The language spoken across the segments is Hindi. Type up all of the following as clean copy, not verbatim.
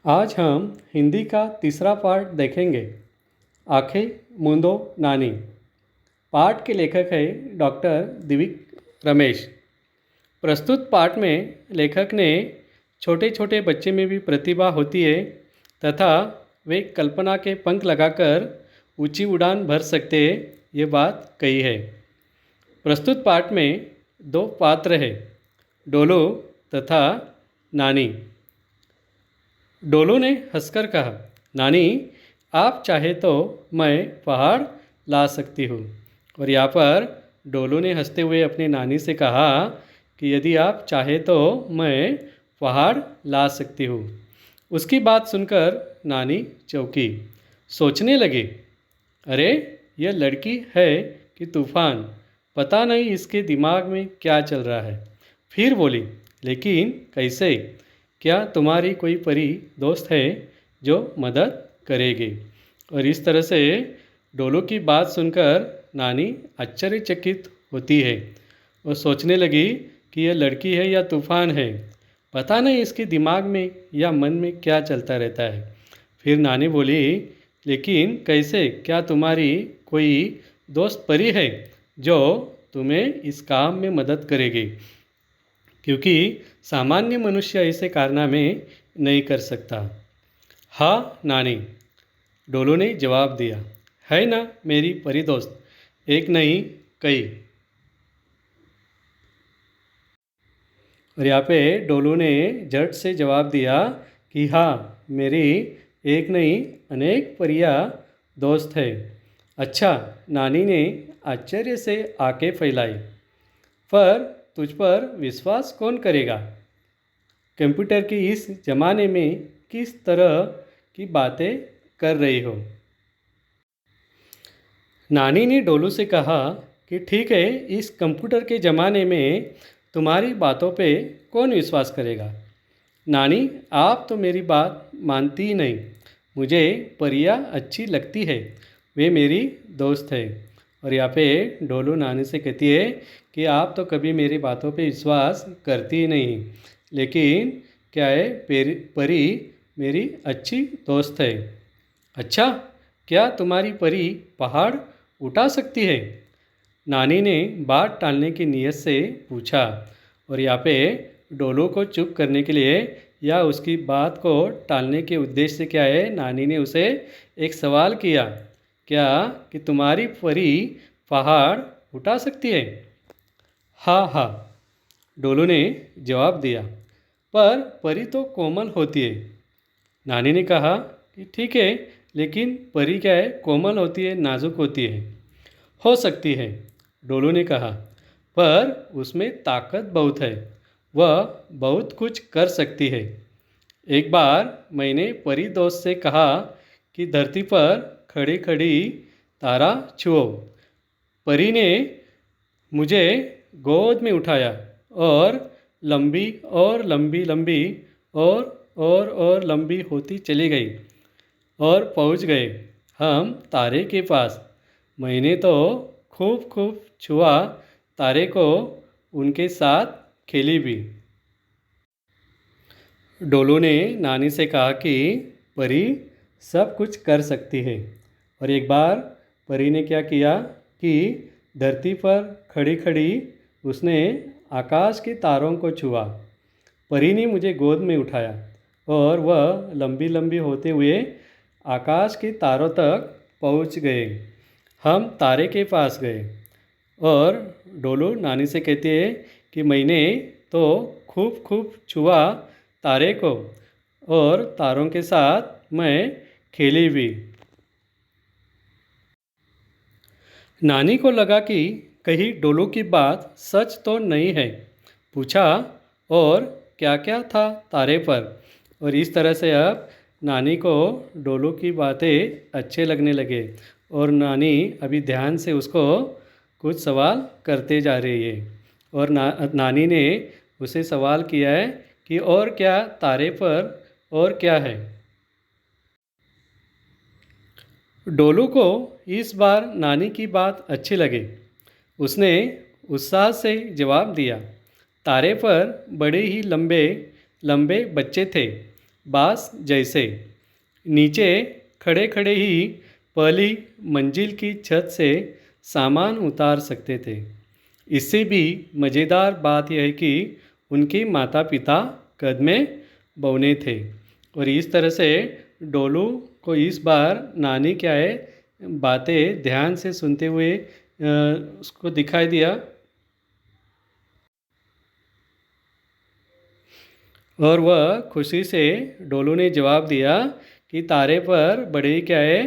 आज हम हिंदी का तीसरा पार्ट देखेंगे। आंखें मूंदो नानी। पाठ के लेखक है डॉक्टर दिविक रमेश। प्रस्तुत पाठ में लेखक ने छोटे छोटे बच्चे में भी प्रतिभा होती है तथा वे कल्पना के पंख लगाकर ऊंची उड़ान भर सकते हैं, ये बात कही है। प्रस्तुत पाठ में दो पात्र हैं, डोलू तथा नानी। डोलू ने हंसकर कहा, नानी आप चाहे तो मैं पहाड़ ला सकती हूँ। और यहाँ पर डोलू ने हंसते हुए अपनी नानी से कहा कि यदि आप चाहे तो मैं पहाड़ ला सकती हूँ। उसकी बात सुनकर नानी चौंकी, सोचने लगी, अरे यह लड़की है कि तूफान, पता नहीं इसके दिमाग में क्या चल रहा है। फिर बोली, लेकिन कैसे? क्या तुम्हारी कोई परी दोस्त है जो मदद करेगी? और इस तरह से डोलू की बात सुनकर नानी आश्चर्यचकित होती है और सोचने लगी कि यह लड़की है या तूफान है, पता नहीं इसके दिमाग में या मन में क्या चलता रहता है। फिर नानी बोली, लेकिन कैसे? क्या तुम्हारी कोई दोस्त परी है जो तुम्हें इस काम में मदद करेगी? क्योंकि सामान्य मनुष्य ऐसे कारनामे नहीं कर सकता। हाँ नानी, डोलू ने जवाब दिया, है ना मेरी परी दोस्त, एक नहीं कई। और यहाँ पे डोलू ने झट से जवाब दिया कि हाँ, मेरी एक नहीं अनेक परियां दोस्त है। अच्छा, नानी ने आश्चर्य से आंखें फैलाई, पर तुझ पर विश्वास कौन करेगा? कंप्यूटर के इस ज़माने में किस तरह की बातें कर रही हो? नानी ने डोलू से कहा कि ठीक है, इस कंप्यूटर के ज़माने में तुम्हारी बातों पे कौन विश्वास करेगा? नानी आप तो मेरी बात मानती ही नहीं। मुझे परियां अच्छी लगती है, वे मेरी दोस्त है। और यहाँ पे डोलू नानी से कहती है कि आप तो कभी मेरी बातों पे विश्वास करती ही नहीं, लेकिन क्या है, परी मेरी अच्छी दोस्त है। अच्छा, क्या तुम्हारी परी पहाड़ उठा सकती है? नानी ने बात टालने की नीयत से पूछा। और यहाँ पे डोलू को चुप करने के लिए या उसकी बात को टालने के उद्देश्य से क्या है, नानी ने उसे एक सवाल किया, क्या कि तुम्हारी परी पहाड़ उठा सकती है? हाँ हाँ, डोलू ने जवाब दिया, पर परी तो कोमल होती है। नानी ने कहा कि ठीक है, लेकिन परी क्या है, कोमल होती है, नाजुक होती है। हो सकती है, डोलू ने कहा, पर उसमें ताकत बहुत है, वह बहुत कुछ कर सकती है। एक बार मैंने परी दोस्त से कहा कि धरती पर खड़ी खड़ी तारा छुओ। परी ने मुझे गोद में उठाया और लंबी और लंबी लंबी और लंबी होती चली गई और पहुंच गए हम तारे के पास। मैंने तो खूब खूब छुआ तारे को, उनके साथ खेली भी। डोलू ने नानी से कहा कि परी सब कुछ कर सकती है। और एक बार परी ने क्या किया कि धरती पर खड़ी खड़ी उसने आकाश के तारों को छुआ। परी ने मुझे गोद में उठाया और वह लंबी लंबी होते हुए आकाश के तारों तक पहुंच गए। हम तारे के पास गए और डोलू नानी से कहती है कि मैंने तो खूब खूब छुआ तारे को और तारों के साथ मैं खेली भी। नानी को लगा कि कहीं डोलू की बात सच तो नहीं है। पूछा, और क्या क्या था तारे पर? और इस तरह से अब नानी को डोलू की बातें अच्छे लगने लगे और नानी अभी ध्यान से उसको कुछ सवाल करते जा रही है। और नानी ने उसे सवाल किया है कि और क्या तारे पर और क्या है? डोलू को इस बार नानी की बात अच्छी लगी। उसने उत्साह से जवाब दिया, तारे पर बड़े ही लंबे लंबे बच्चे थे, बांस जैसे। नीचे खड़े खड़े ही पहली मंजिल की छत से सामान उतार सकते थे। इससे भी मज़ेदार बात यह है कि उनके माता पिता कद में बौने थे। और इस तरह से डोलू को इस बार नानी क्या है बातें ध्यान से सुनते हुए उसको दिखाई दिया, और वह खुशी से डोलू ने जवाब दिया कि तारे पर बड़े क्या है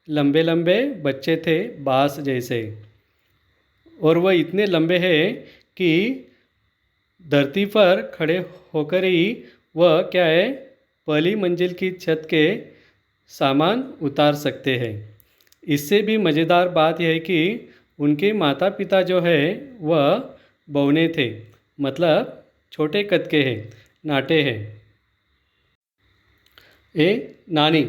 लंबे लंबे बच्चे थे बांस जैसे, और वह इतने लंबे हैं कि धरती पर खड़े होकर ही वह क्या है पहली मंजिल की छत के सामान उतार सकते हैं। इससे भी मज़ेदार बात यह है कि उनके माता पिता जो है वह बौने थे, मतलब छोटे कद के हैं, नाटे हैं। नानी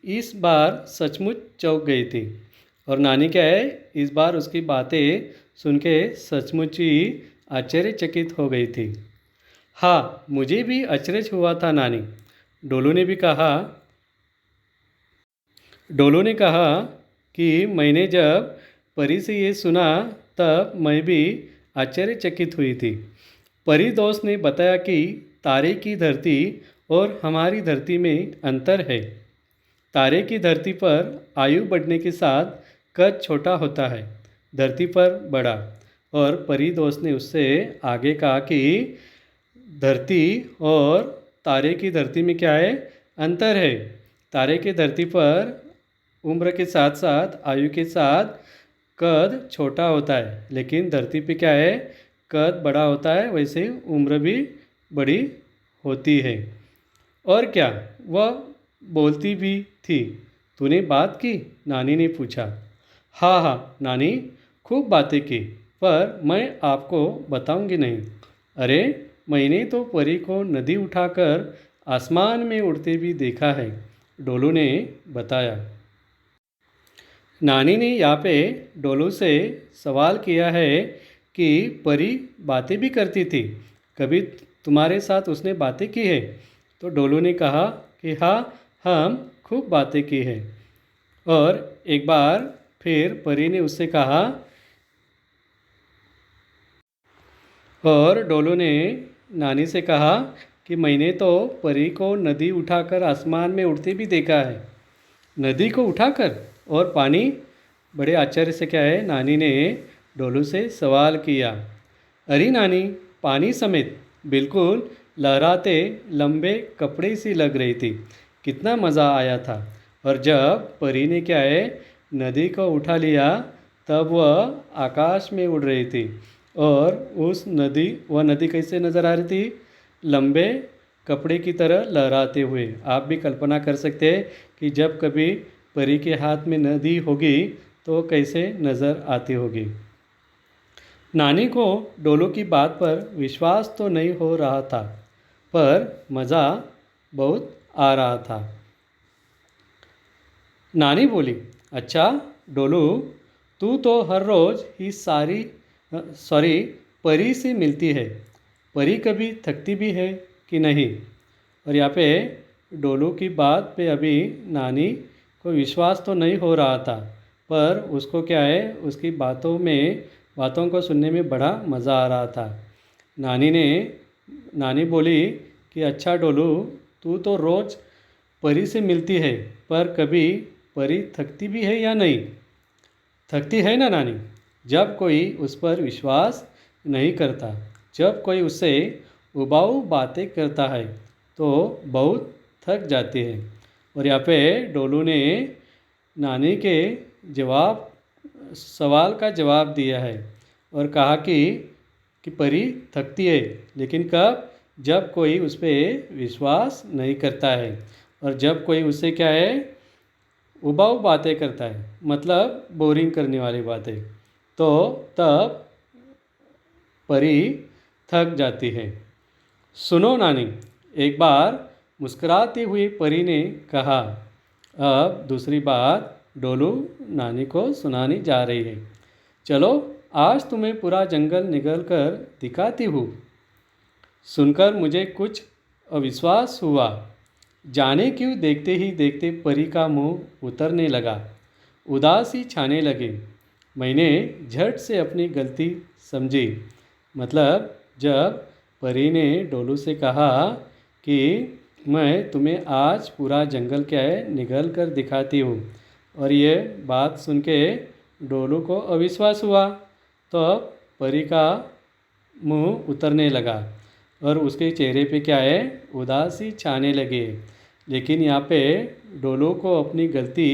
इस बार सचमुच चौंक गई थी, और नानी क्या है इस बार उसकी बातें सुन के सचमुच ही आश्चर्यचकित हो गई थी। हाँ, मुझे भी अचरज हुआ था नानी, डोलू ने भी कहा। डोलू ने कहा कि मैंने जब परी से ये सुना तब मैं भी आश्चर्यचकित हुई थी। परी दोस्त ने बताया कि तारे की धरती और हमारी धरती में अंतर है। तारे की धरती पर आयु बढ़ने के साथ कद छोटा होता है, धरती पर बड़ा। और परी दोस्त ने उससे आगे कहा कि धरती और तारे की धरती में क्या है अंतर है। तारे की धरती पर उम्र के साथ साथ आयु के साथ कद छोटा होता है, लेकिन धरती पे क्या है कद बड़ा होता है, वैसे उम्र भी बड़ी होती है। और क्या वह बोलती भी थी? तूने बात की? नानी ने पूछा। हाँ हाँ नानी, खूब बातें की, पर मैं आपको बताऊंगी नहीं। अरे मैंने तो परी को नदी उठाकर आसमान में उड़ते भी देखा है, डोलू ने बताया। नानी ने यहाँ पे डोलू से सवाल किया है कि परी बातें भी करती थी, कभी तुम्हारे साथ उसने बातें की है? तो डोलू ने कहा कि हाँ, हम खूब बातें की है। और एक बार फिर परी ने उससे कहा, और डोलू ने नानी से कहा कि मैंने तो परी को नदी उठाकर आसमान में उड़ते भी देखा है। नदी को उठाकर और पानी? बड़े आश्चर्य से क्या है नानी ने डोलू से सवाल किया। अरे नानी, पानी समेत, बिल्कुल लहराते लंबे कपड़े सी लग रही थी, कितना मज़ा आया था। और जब परी ने क्या है नदी को उठा लिया तब वह आकाश में उड़ रही थी, और वह नदी कैसे नज़र आ रही थी? लंबे कपड़े की तरह लहराते हुए। आप भी कल्पना कर सकते हैं कि जब कभी परी के हाथ में नदी होगी तो कैसे नज़र आती होगी। नानी को डोलू की बात पर विश्वास तो नहीं हो रहा था, पर मज़ा बहुत आ रहा था। नानी बोली, अच्छा डोलू, तू तो हर रोज़ ही परी से मिलती है, परी कभी थकती भी है कि नहीं? और यहाँ पे डोलू की बात पे अभी नानी को विश्वास तो नहीं हो रहा था, पर उसको क्या है उसकी बातों को सुनने में बड़ा मज़ा आ रहा था। नानी बोली कि अच्छा डोलू, तू तो रोज़ परी से मिलती है, पर कभी परी थकती भी है या नहीं? थकती है ना नानी, जब कोई उस पर विश्वास नहीं करता, जब कोई उससे उबाऊ बातें करता है तो बहुत थक जाती है। और यहाँ पे डोलू ने नानी के सवाल का जवाब दिया है और कहा कि परी थकती है, लेकिन कब? जब कोई उस पर विश्वास नहीं करता है, और जब कोई उससे क्या है उबाऊ बातें करता है, मतलब बोरिंग करने वाली बातें, तो तब परी थक जाती है। सुनो नानी, एक बार मुस्कुराती हुई परी ने कहा। अब दूसरी बात डोलू नानी को सुनानी जा रही है। चलो आज तुम्हें पूरा जंगल निगल कर दिखाती हूँ। सुनकर मुझे कुछ अविश्वास हुआ। जाने क्यों देखते ही देखते परी का मुंह उतरने लगा, उदासी छाने लगे। मैंने झट से अपनी गलती समझी। मतलब जब परी ने डोलू से कहा कि मैं तुम्हें आज पूरा जंगल क्या है निगल कर दिखाती हूँ, और ये बात सुन के डोलू को अविश्वास हुआ। तो अब परी का मुंह उतरने लगा और उसके चेहरे पे क्या है उदासी छाने लगे। लेकिन यहाँ पे डोलू को अपनी गलती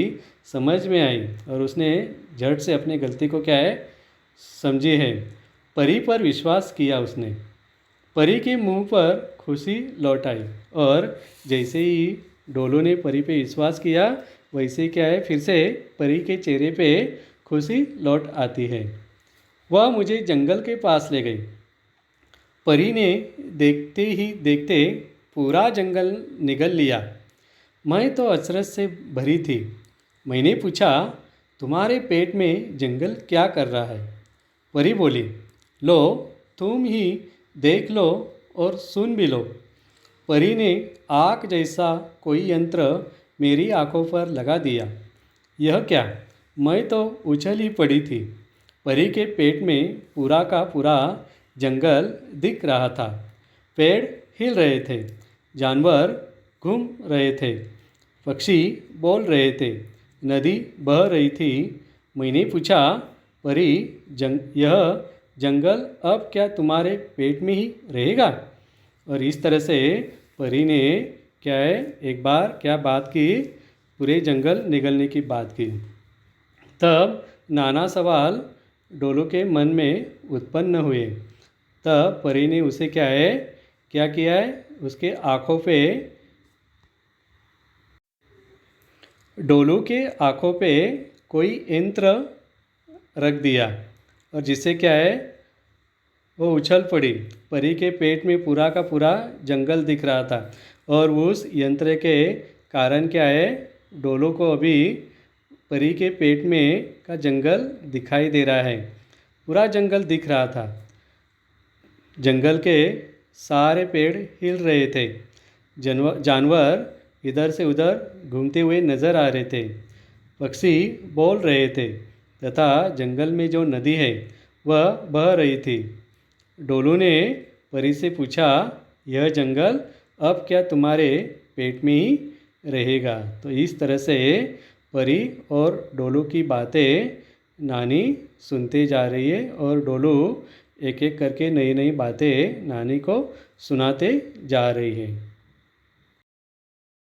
समझ में आई और उसने झट से अपनी गलती को क्या है समझी है। परी पर विश्वास किया उसने। परी के मुंह पर खुशी लौट आई और जैसे ही डोलू ने परी पे विश्वास किया वैसे क्या है फिर से परी के चेहरे पे खुशी लौट आती है। वह मुझे जंगल के पास ले गई। परी ने देखते ही देखते पूरा जंगल निगल लिया। मैं तो अचरज से भरी थी। मैंने पूछा, तुम्हारे पेट में जंगल क्या कर रहा है? परी बोली, लो तुम ही देख लो और सुन भी लो। परी ने आग जैसा कोई यंत्र मेरी आंखों पर लगा दिया। यह क्या? मैं तो उछल ही पड़ी थी। परी के पेट में पूरा का पूरा जंगल दिख रहा था। पेड़ हिल रहे थे, जानवर घूम रहे थे, पक्षी बोल रहे थे, नदी बह रही थी। मैंने पूछा, परी यह जंगल अब क्या तुम्हारे पेट में ही रहेगा? और इस तरह से परी ने क्या है एक बार क्या बात की, पूरे जंगल निगलने की बात की। तब नाना सवाल डोलू के मन में उत्पन्न हुए। तब परी ने उसे क्या किया है उसके आँखों पे डोलू के आँखों पे कोई यंत्र रख दिया और जिससे क्या है वो उछल पड़ी। परी के पेट में पूरा का पूरा जंगल दिख रहा था और उस यंत्र के कारण क्या है डोलू को अभी परी के पेट में का जंगल दिखाई दे रहा है। पूरा जंगल दिख रहा था। जंगल के सारे पेड़ हिल रहे थे, जानवर इधर से उधर घूमते हुए नज़र आ रहे थे, पक्षी बोल रहे थे तथा जंगल में जो नदी है वह बह रही थी। डोलू ने परी से पूछा, यह जंगल अब क्या तुम्हारे पेट में ही रहेगा? तो इस तरह से परी और डोलू की बातें नानी सुनते जा रही है और डोलू एक एक करके नई नई बातें नानी को सुनाते जा रही है।